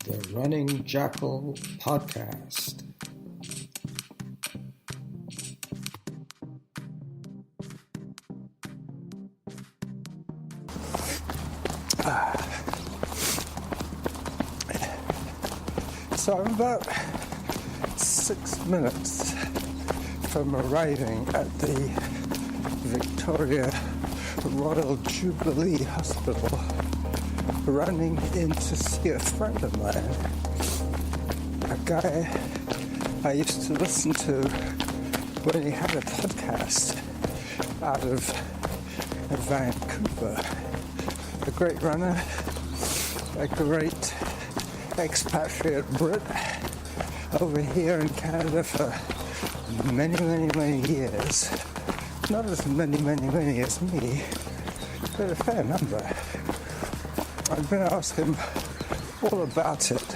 the Running Jackal podcast. So I'm about 6 minutes from arriving at the Victoria Royal Jubilee Hospital, running in to see a friend of mine, a guy I used to listen to when he had a podcast out of Vancouver. A great runner, a great expatriate Brit over here in Canada for many years. Not as many as me, but a fair number. I'm going to ask him all about it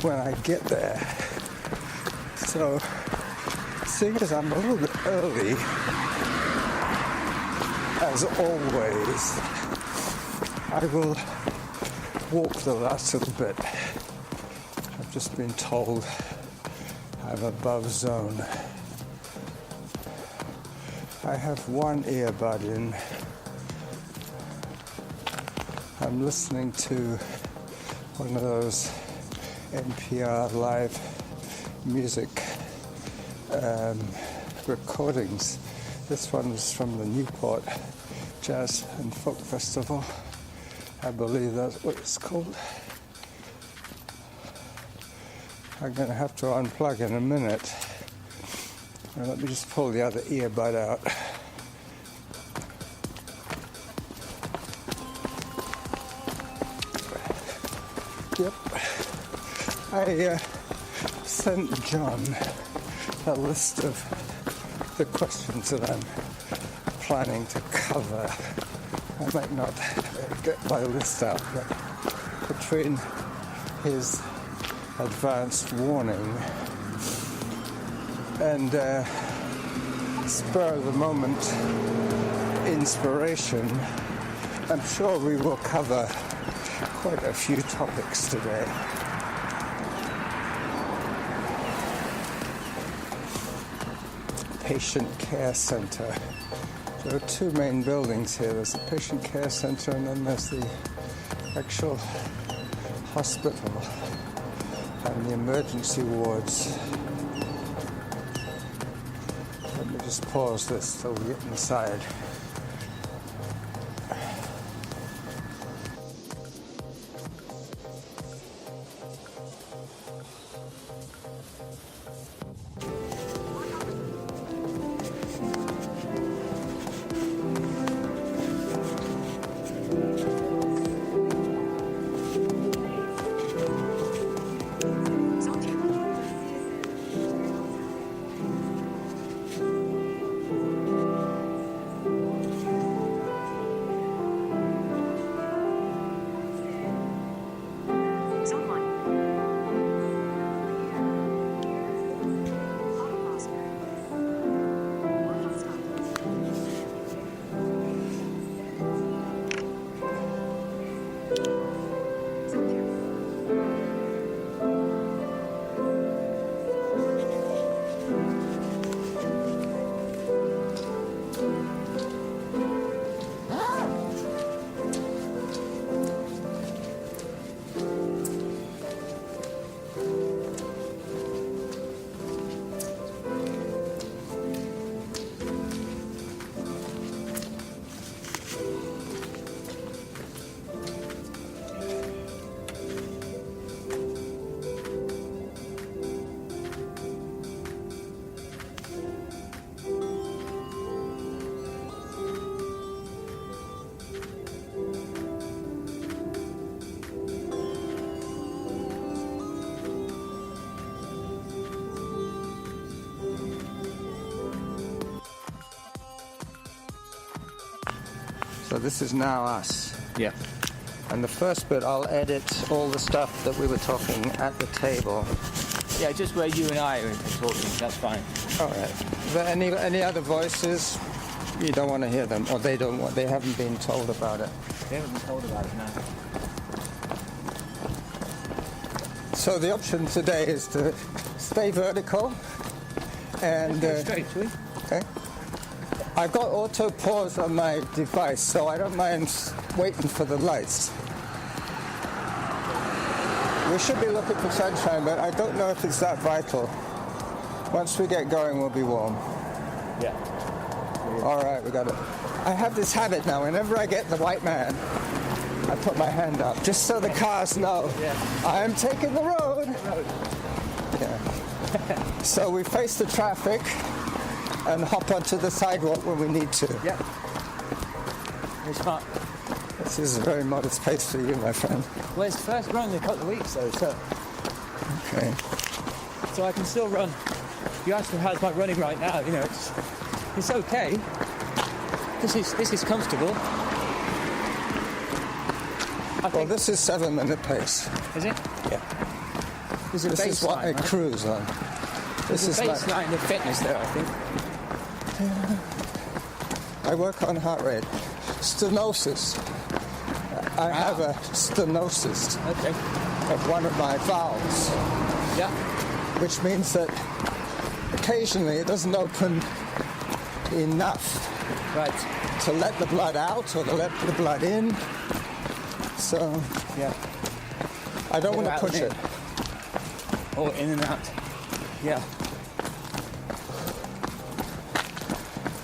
when I get there. So, seeing as I'm a little bit early, as always, I will walk the last little bit. I've just been told I'm above zone. I have one earbud in. I'm listening to one of those NPR live music recordings. This one was from the Newport Jazz and Folk Festival. I believe that's what it's called. I'm going to have to unplug in a minute. Now, let me just pull the other earbud out. Yep. I sent John a list of the questions that I'm planning to cover. I might not get my list out, but between his advanced warning and spur of the moment inspiration, I'm sure we will cover quite a few topics today. Patient Care Centre. There are two main buildings here. There's the Patient Care Centre and then there's the actual hospital and the emergency wards. Let me just pause this till we get inside. So this is now us. Yeah. And the first bit, I'll edit all the stuff that we were talking at the table. Yeah, just where you and I are talking, that's fine. All right. Is there any other voices? You don't want to hear them, or they haven't been told about it. They haven't been told about it, no. So the option today is to stay vertical and... Go straight, shall we? Okay. I've got auto pause on my device, so I don't mind waiting for the lights. We should be looking for sunshine, but I don't know if it's that vital. Once we get going, we'll be warm. Yeah. All right, we got it. I have this habit now. Whenever I get the white man, I put my hand up, just so the cars know I am taking the road. Yeah. So we face the traffic and hop onto the sidewalk when we need to. Yeah. Very smart. This is a very modest pace for you, my friend. Well, it's the first run in a couple of weeks, though, so Okay. I can still run. You asked me how's my running right now. You know, it's okay. This is comfortable. Well, this is 7-minute pace. Is it? Yeah. There's a This is what I baseline, right? cruise on. This There's is a like baseline of fitness there, I think. I work on heart rate. Stenosis. I have a stenosis Okay. of one of my valves, Yeah. which means that occasionally it doesn't open enough Right. to let the blood out or to let the blood in. So Yeah. I don't want to Out push and it. in. Or in and out. Yeah.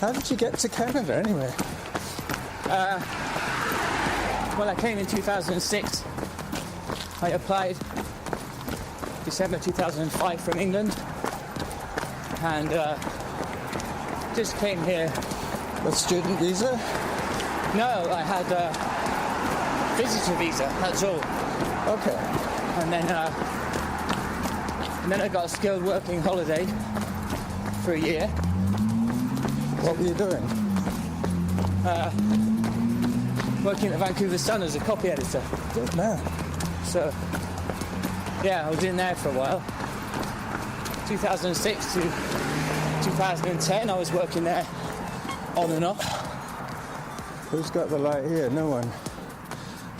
How did you get to Canada anyway? Well, I came in 2006. I applied December 2005 from England, and just came here. A student visa? No, I had a visitor visa. That's all. Okay. And then I got a skilled working holiday for a year. What were you doing? Working at the Vancouver Sun as a copy editor. Good man. So, yeah, I was in there for a while. 2006 to 2010, I was working there on and off. Who's got the light here? No one.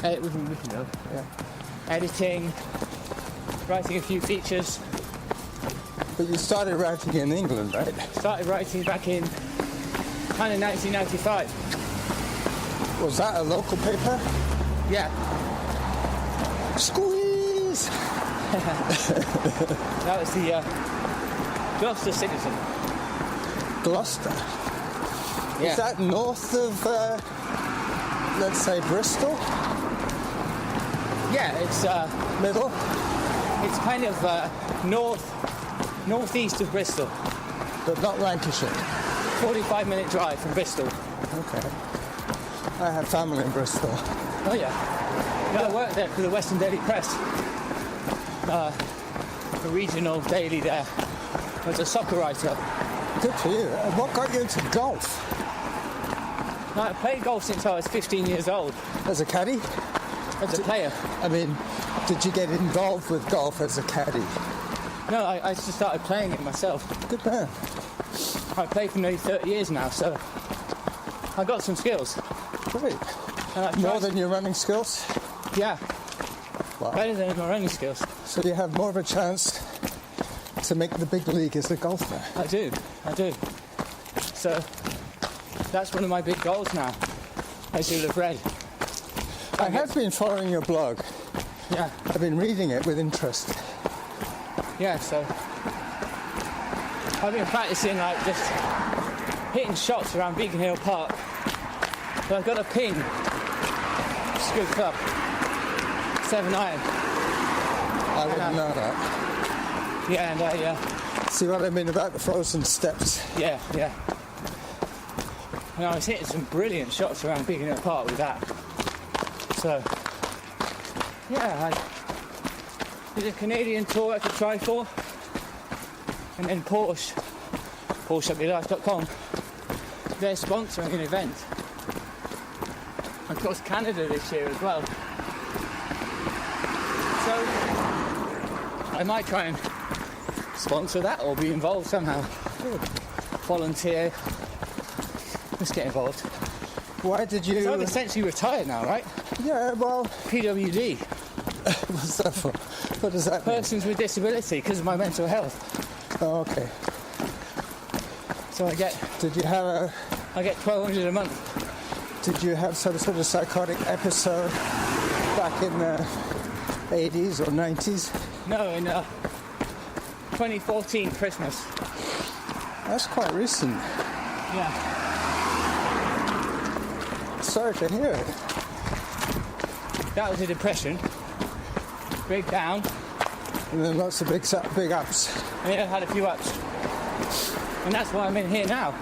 We can go. Yeah. Editing, writing a few features. But you started writing in England, right? Started writing back in kind of 1995. Was that a local paper? Yeah. Squeeze! That was the Gloucester Citizen. Gloucester. Yeah. Is that north of, let's say, Bristol? Yeah, it's Middle? it's kind of northeast of Bristol. But not Lancashire. 45-minute drive from Bristol. Okay. I have family in Bristol. Oh yeah. No, I worked there for the Western Daily Press. A regional daily there. I was a soccer writer. Good for you. What got you into golf? Now, I played golf since I was 15 years old As a caddy? as a player. I mean, did you get involved with golf as a caddy? No, I just started playing it myself. Good man. I've played for nearly 30 years now, so I got some skills. Great. And I've More tried- than your running skills? Yeah, Wow. better than my running skills. So you have more of a chance to make the big league as a golfer. I do. So that's one of my big goals now, as you'll have read. I have been following your blog. Yeah, I've been reading it with interest. yeah, so I've been practicing like just hitting shots around Beacon Hill Park. So I've got a ping, scoop club, 7-iron. I wouldn't know that. Yeah, and See what I mean about the frozen steps? yeah. And I was hitting some brilliant shots around Beacon Hill Park with that. So, yeah, I did a Canadian tour I could try for. And then Porsche.com, they're sponsoring an event. Of course, Canada this year as well. So, I might try and sponsor that or be involved somehow. Volunteer. Let's get involved. Why did you... So I'm essentially retired now, right? Yeah, well, PWD. What's that for? What does that mean? Persons with disability, because of my mental health. Oh, okay. So I get Did you have $1,200 a month. Did you have some sort of psychotic episode back in the 80s or 90s? No, in 2014 Christmas. That's quite recent. Yeah. Sorry to hear it. That was a depression. Big down. And then lots of big ups. And yeah, I had a few ups. And that's why I'm in here now.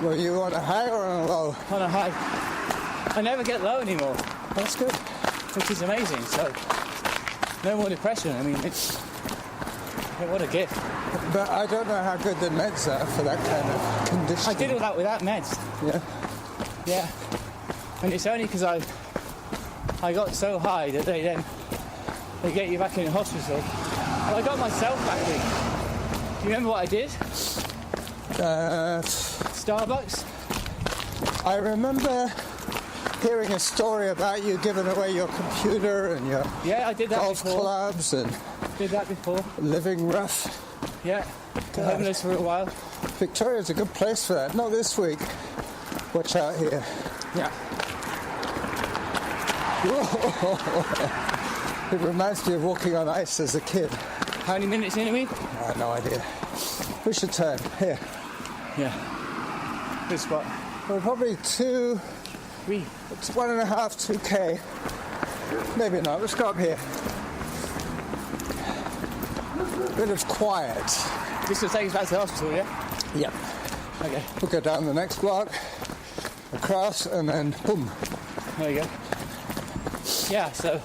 Were you on a high or on a low? On a high. I never get low anymore, That's good. which is amazing. So, no more depression. I mean, it's... what a gift. But I don't know how good the meds are for that kind of condition. I did all that without meds. Yeah. Yeah. And it's only because I got so high that they get you back in the hospital. And I got myself back in. Do you remember what I did? Starbucks? I remember hearing a story about you giving away your computer and your Yeah, I did that golf before. clubs and Did that before. living rough. Yeah. God. Homeless for a while. Victoria's a good place for that. Not this week. Watch out here. Yeah. It reminds me of walking on ice as a kid. How many minutes in a week? I have no idea. We should turn. Here. Yeah. Good spot. We're probably it's 1.5, 2K. Maybe not. Let's go up here. Bit of quiet. This will take us back to the hospital, yeah? Yep. Okay. We'll go down the next block, across, and then boom. There you go. Yeah, so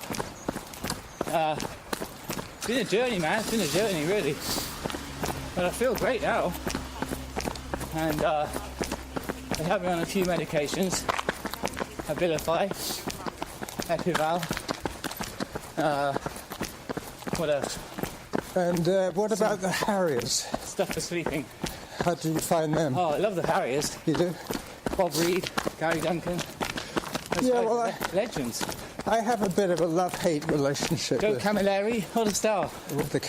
it's been a journey, man. It's been a journey, really. But I feel great now. And they have me on a few medications. Abilify, Epival. What else? And what about the Harriers? Stuff for sleeping. How do you find them? Oh, I love the Harriers. You do? Bob Reed, Gary Duncan. Those Yeah, guys well, are legends. I have a bit of a love-hate relationship Joe with Camilleri, what a star. the...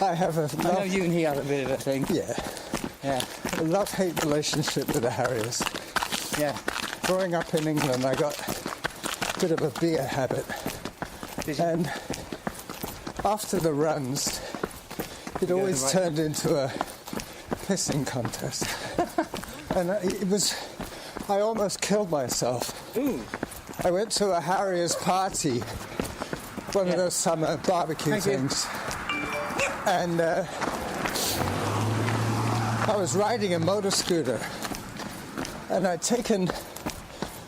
I have a I know you and he have a bit of a thing. Yeah, Yeah, a love-hate relationship with the Harriers. yeah. Growing up in England, I got a bit of a beer habit. Did you? And after the runs, it always right. turned into a pissing contest. And I almost killed myself. Ooh, I went to a Harriers party, one of those summer barbecue Thank you. things. And I was riding a motor scooter, and I'd taken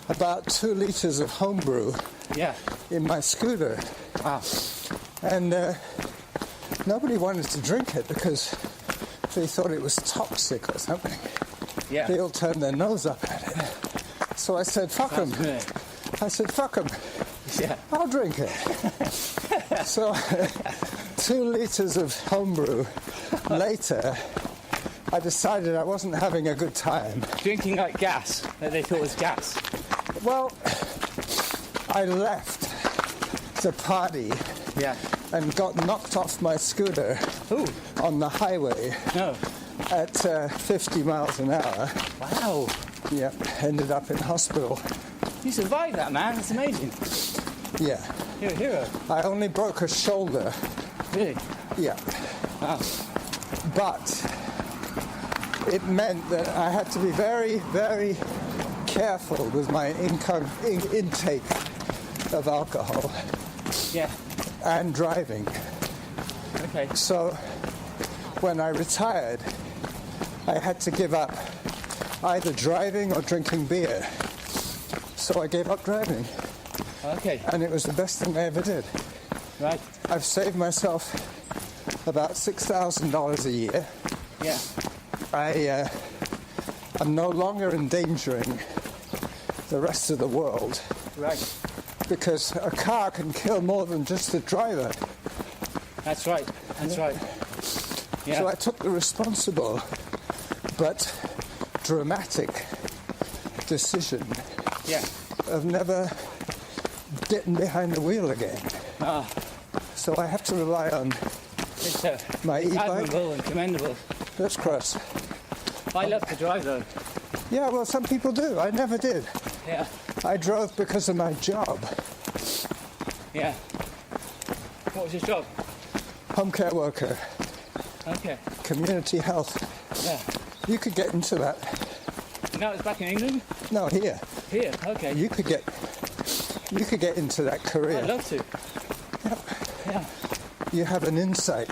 about 2 liters of homebrew yeah. in my scooter. Wow. And nobody wanted to drink it because they thought it was toxic or something. Yeah. They all turned their nose up at it. So I said, fuck them. Sounds good. I said, fuck them. Yeah. I'll drink it. So 2 liters of homebrew later, I decided I wasn't having a good time. Drinking like gas, that they thought was gas. Well, I left the party Yeah. and got knocked off my scooter Ooh, on the highway no. at 50 miles an hour. Wow. Yep, ended up in hospital. You survived that, man. That's amazing. Yeah, You're a hero. I only broke a shoulder. Really? Yeah, Wow. but it meant that I had to be very, very careful with my intake of alcohol Yeah. and driving. Okay. So when I retired, I had to give up either driving or drinking beer. So I gave up driving, Okay. and it was the best thing I ever did. Right. I've saved myself about $6,000 a year. Yeah. I'm no longer endangering the rest of the world Right. because a car can kill more than just the driver. That's right. That's right. Yeah. So I took the responsible but dramatic decision Yeah. of never getting behind the wheel again. So I have to rely on It's my e-bike. admirable and commendable. That's cross. I love to drive though. Yeah, well, some people do. I never did. Yeah, I drove because of my job. yeah. What was your job? Home care worker, Okay, community health. yeah. You could get into that. Now it's back in England? No, here. Here, okay. You could get into that career. I'd love to. Yep. Yeah. You have an insight.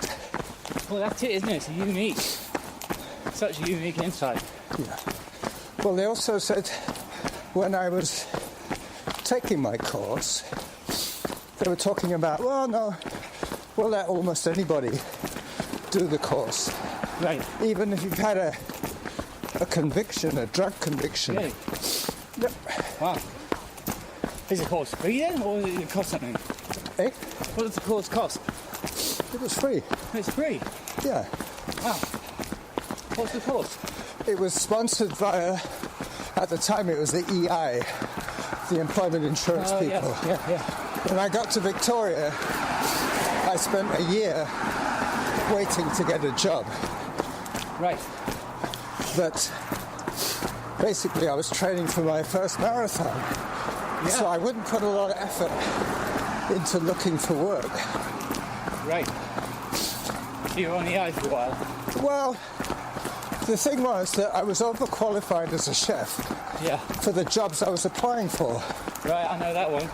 Well, that's it, isn't it? It's unique. Such a unique insight. Yeah. Well, they also said when I was taking my course, they were talking about, well, no, we'll let almost anybody do the course. Right. Even if you've had a conviction, a drug conviction. Really? Yep. Wow. Is the course free then, or does it cost something? Eh? What does the course cost? It was free. It's free. Yeah. Wow. What's the course? It was sponsored via, at the time it was the EI, the Employment Insurance people. Yeah. When I got to Victoria, I spent a year waiting to get a job. Right. But basically I was training for my first marathon. Yeah. So I wouldn't put a lot of effort into looking for work. Right. So you were on the eye for a while. Well, the thing was that I was overqualified as a chef Yeah. for the jobs I was applying for. Right, I know that one.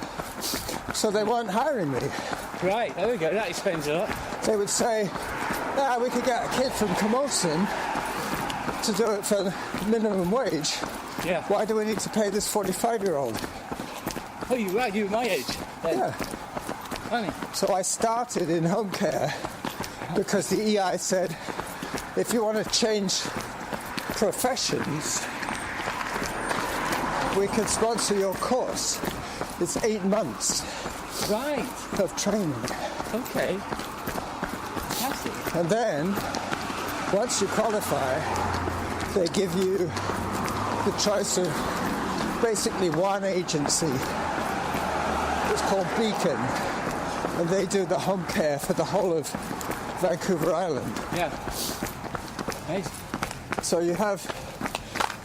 So they weren't hiring me. Right, there we go. That explains a lot. They would say, we could get a kid from Camosun to do it for minimum wage. Yeah. Why do we need to pay this 45-year-old? Oh, you were my age then. Yeah. Funny. So I started in home care because the EI said, if you want to change professions, we can sponsor your course. It's 8 months Right. of training. Okay. Fantastic. And then, once you qualify, they give you the choice of basically one agency. It's called Beacon, and they do the home care for the whole of Vancouver Island. Yeah. Amazing. So you have,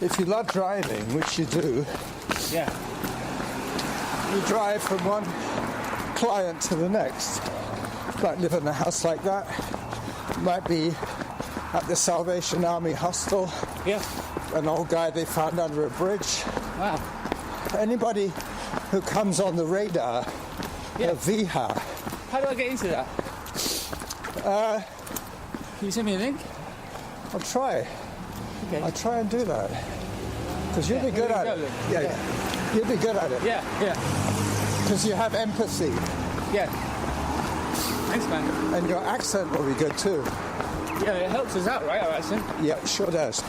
if you love driving, which you do, Yeah. you drive from one client to the next. You might live in a house like that. You might be at the Salvation Army hostel, Yeah. an old guy they found under a bridge. Wow. Anybody who comes on the radar, Yeah. a VHA. How do I get into that? Can you send me a link? I'll try. Okay. I'll try and do that. Because you'll Yeah, be good here at we it. go Yeah, then. yeah. You'll be good at it. Yeah. Because you have empathy. Yeah. Thanks, man. And your accent will be good too. Yeah, it helps us out, right, our accent? Yeah, it sure does.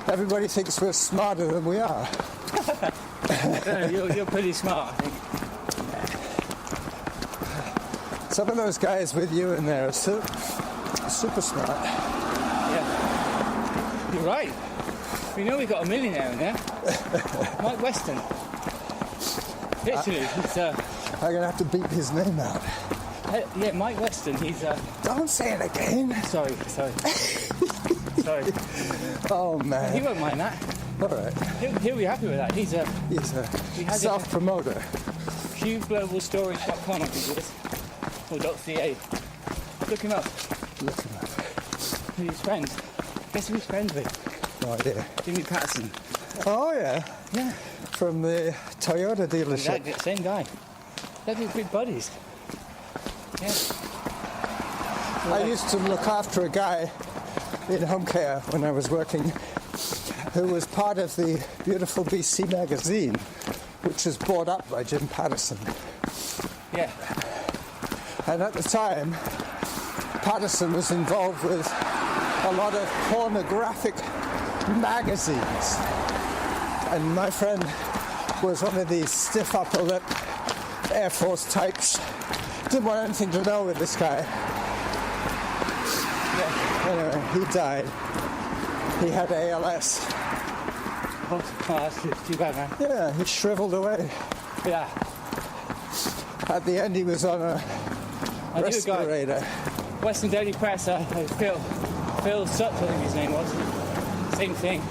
Everybody thinks we're smarter than we are. You're pretty smart, I think. Some of those guys with you in there are super smart. Yeah. You're right. We know we've got a millionaire in there. Mike Weston. Literally, he's I'm going to have to beep his name out. yeah, Mike Weston, he's Don't say it again. sorry. Sorry. Oh, man. He won't mind that. All right. He'll be happy with that. He's He's a He has self-promoter. cubeglobalstorage.com, I think it is. Or .ca. Look him up. Look him up. He's friends. Guess who he's friends with? No idea. Jimmy Patterson. Oh, yeah. Yeah. From the Toyota dealership. That same guy. They'd be big buddies. Yeah. I used to look after a guy in home care when I was working who was part of the beautiful BC magazine, which was bought up by Jim Patterson. Yeah. And at the time, Patterson was involved with a lot of pornographic magazines. And my friend was one of these stiff upper lip Air Force types. Didn't want anything to know with this guy. Yeah. Anyway, he died. He had ALS. Oh, that's too bad, man. Yeah, he shriveled away. Yeah. At the end, he was on a I knew a guy, respirator. Western Daily Press, Phil Sutch, I think his name was. Same thing.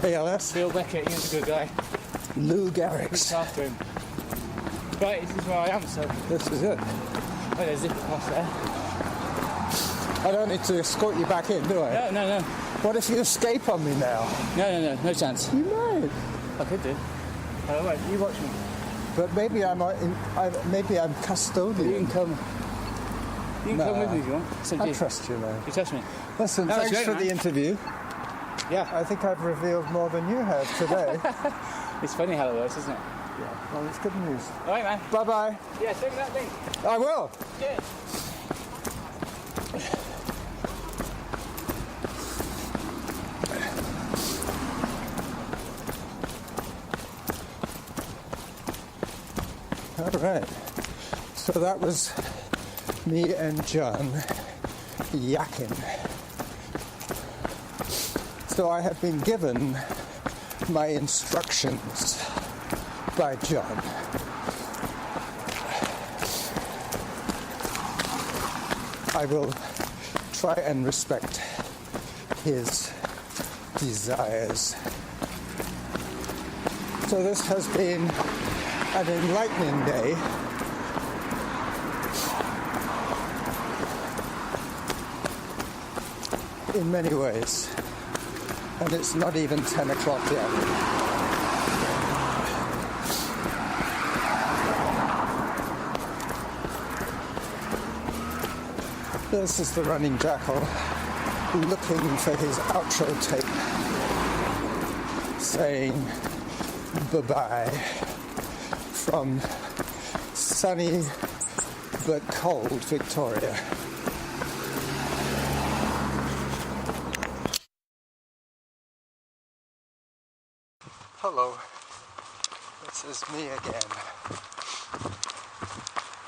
ALS. Bill Beckett, he was a good guy. Lou Looked Gehrig's. after him. Right, this is where I am, so... This is it. Oh, there's zip across there. I don't need to escort you back in, do I? No. What if you escape on me now? No chance. You might. I could do. Oh, wait, you watch me. But maybe I'm custodian. You can come. You can come with me if you want. It's up to I you. trust you, man. You trust me. Listen, That was thanks great, for the man. interview. Yeah. I think I've revealed more than you have today. It's funny how it works, isn't it? Yeah, well, it's good news. All right, man. Bye-bye. Yeah, send me that thing. I will. Cheers. All right. So that was me and John yakking. So I have been given my instructions by John. I will try and respect his desires. So this has been an enlightening day. In many ways. And it's not even 10 o'clock yet. This is the running jackal looking for his outro tape, saying bye-bye from sunny but cold Victoria. Hello, this is me again.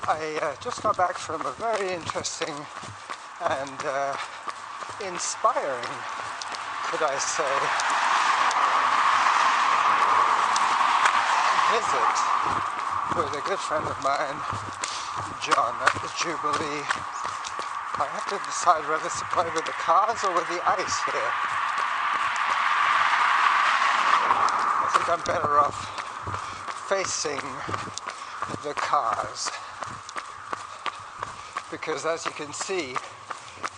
I just got back from a very interesting and inspiring, could I say, visit with a good friend of mine, John, at the Jubilee. I have to decide whether to play with the cars or with the ice here. I think I'm better off facing the cars, because as you can see,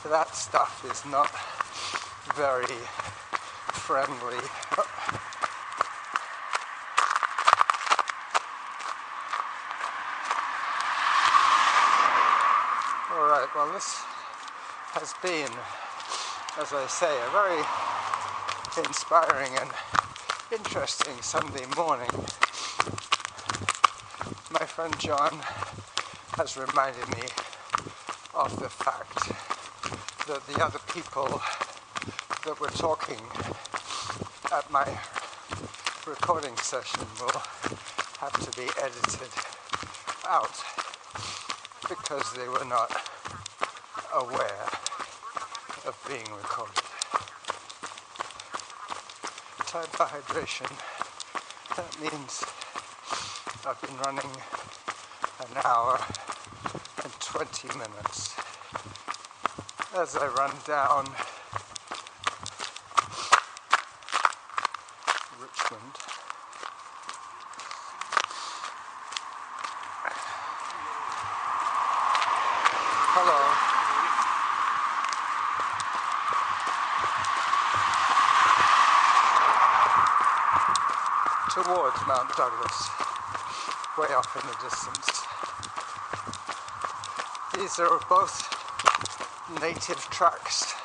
that stuff is not very friendly. Alright, well this has been, as I say, a very inspiring and interesting Sunday morning. My friend John has reminded me of the fact that the other people that were talking at my recording session will have to be edited out because they were not aware of being recorded. Time for hydration. That means I've been running an hour and 20 minutes. As I run down Richmond, hello. Towards Mount Douglas, way off in the distance. These are both native tracks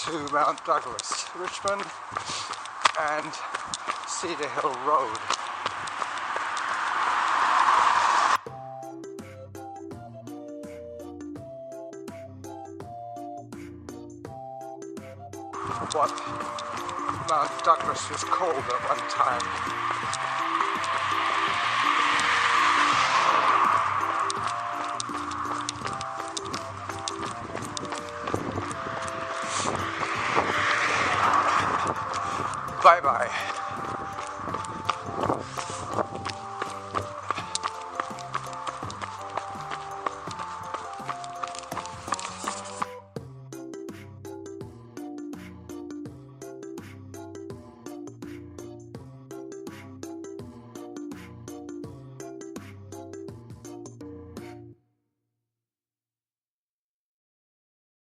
to Mount Douglas, Richmond and Cedar Hill Road. What Mount Douglas was called at one time. Bye-bye.